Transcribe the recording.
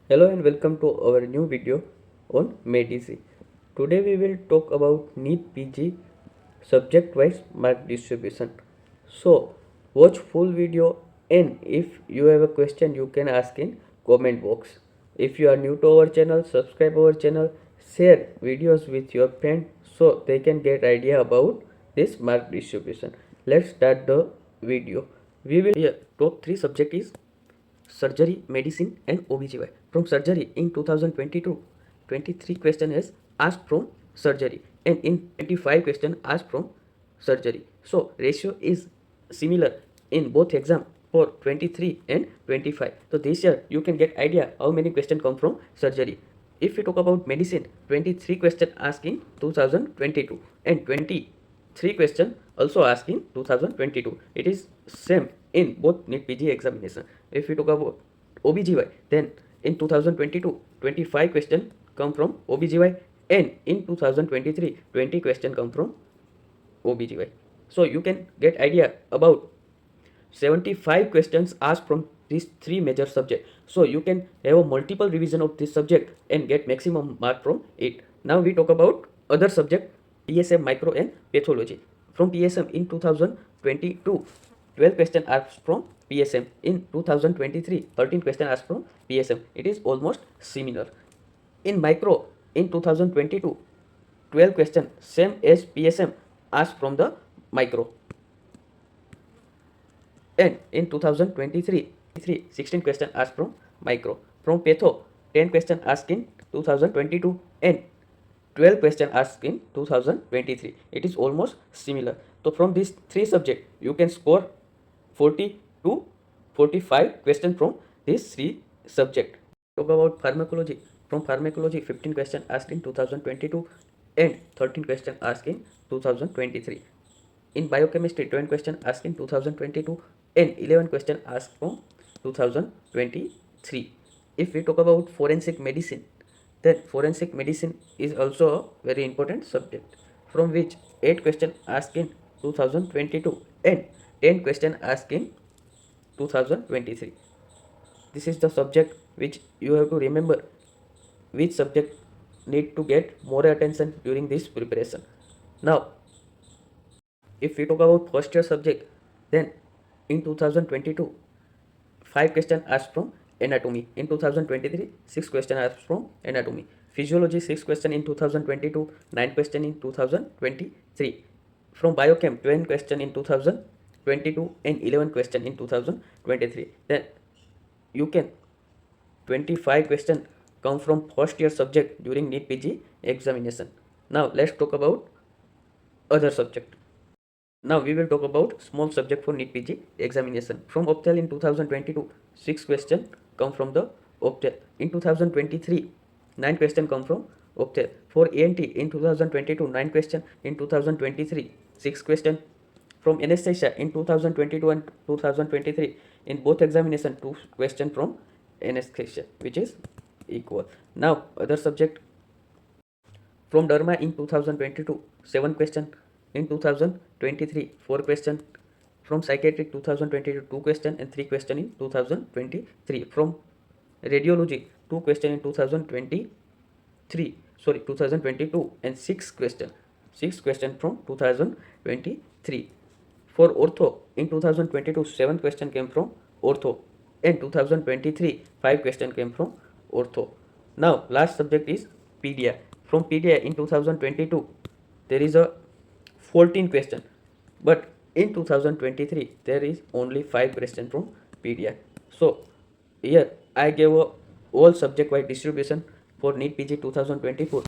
Hello and welcome to our new video on MedEasy. Today we will talk about NEET PG subject-wise mark distribution. So watch full video, and if you have a question you can ask in comment box. If you are new to our channel, subscribe our channel, share videos with your friend so they can get idea about this mark distribution. Let's start the video. We will here top 3 subject is surgery, medicine and OBGY. From surgery in 2022, 23 question is asked from surgery, and in 25 question asked from surgery. So ratio is similar in both exam for 23 and 25. So this year you can get idea how many question come from surgery. If we talk about medicine, 23 question asked in 2022 and 23 question also asked in 2022. It is same in both NEET PG examination. If we talk about OBGY, then in 2022, 25 question come from OBGY, and in 2023, 20 question come from OBGY. So you can get idea about 75 questions asked from these three major subjects. So you can have a multiple revision of this subject and get maximum mark from it. Now we talk about other subject, PSM, micro and pathology. From PSM in 2022, 12 question asked from PSM. In 2023, 13 question asked from PSM. It is almost similar. In micro in 2022, 12 question same as PSM asked from the micro. And in 2023, 16 question asked from micro. From patho, 10 question asked in 2022 and 12 question asked in 2023. It is almost similar. So from these three subjects, you can score 40 to 45 questions from these three subjects. Talk about pharmacology. From pharmacology, 15 question asked in 2022 and 13 question asked in 2023. In biochemistry, 20 question asked in 2022 and 11 question asked from 2023. If we talk about forensic medicine, then forensic medicine is also a very important subject, from which 8 question asked in 2022 and 10 question asked in 2023. This is the subject which you have to remember which subject need to get more attention during this preparation. Now, if we talk about first year subject, then in 2022, 5 questions asked from anatomy. In 2023, 6 questions asked from anatomy. Physiology, 6 questions in 2022, 9 questions in 2023. From biochem, 20 questions in 2022 and 11 questions in 2023. Then you can 25 questions come from first year subject during NEET PG examination. Now let's talk about other subject. Now we will talk about small subject for NEET PG examination. From optal in 2022, 6 questions come from the optal. In 2023, 9 questions come from optal. For ENT in 2022, 9 questions. In 2023, 6 questions. From anesthesia in 2022 and 2023, in both examination, 2 questions from anesthesia, which is equal. Now other subject. From derma in 2022, 7 questions. In 2023, 4 questions. From psychiatric 2022, 2 questions and 3 questions in 2023. From radiology, 2 questions in 2022 and 6 questions. 6 questions from 2023. For ortho, in 2022, 7 questions came from ortho. In 2023, 5 questions came from ortho. Now, last subject is pedia. From pedia in 2022, there is a 14 question, but in 2023 there is only 5 question from pedia. So here I gave a all subject wide distribution for NEET PG 2024.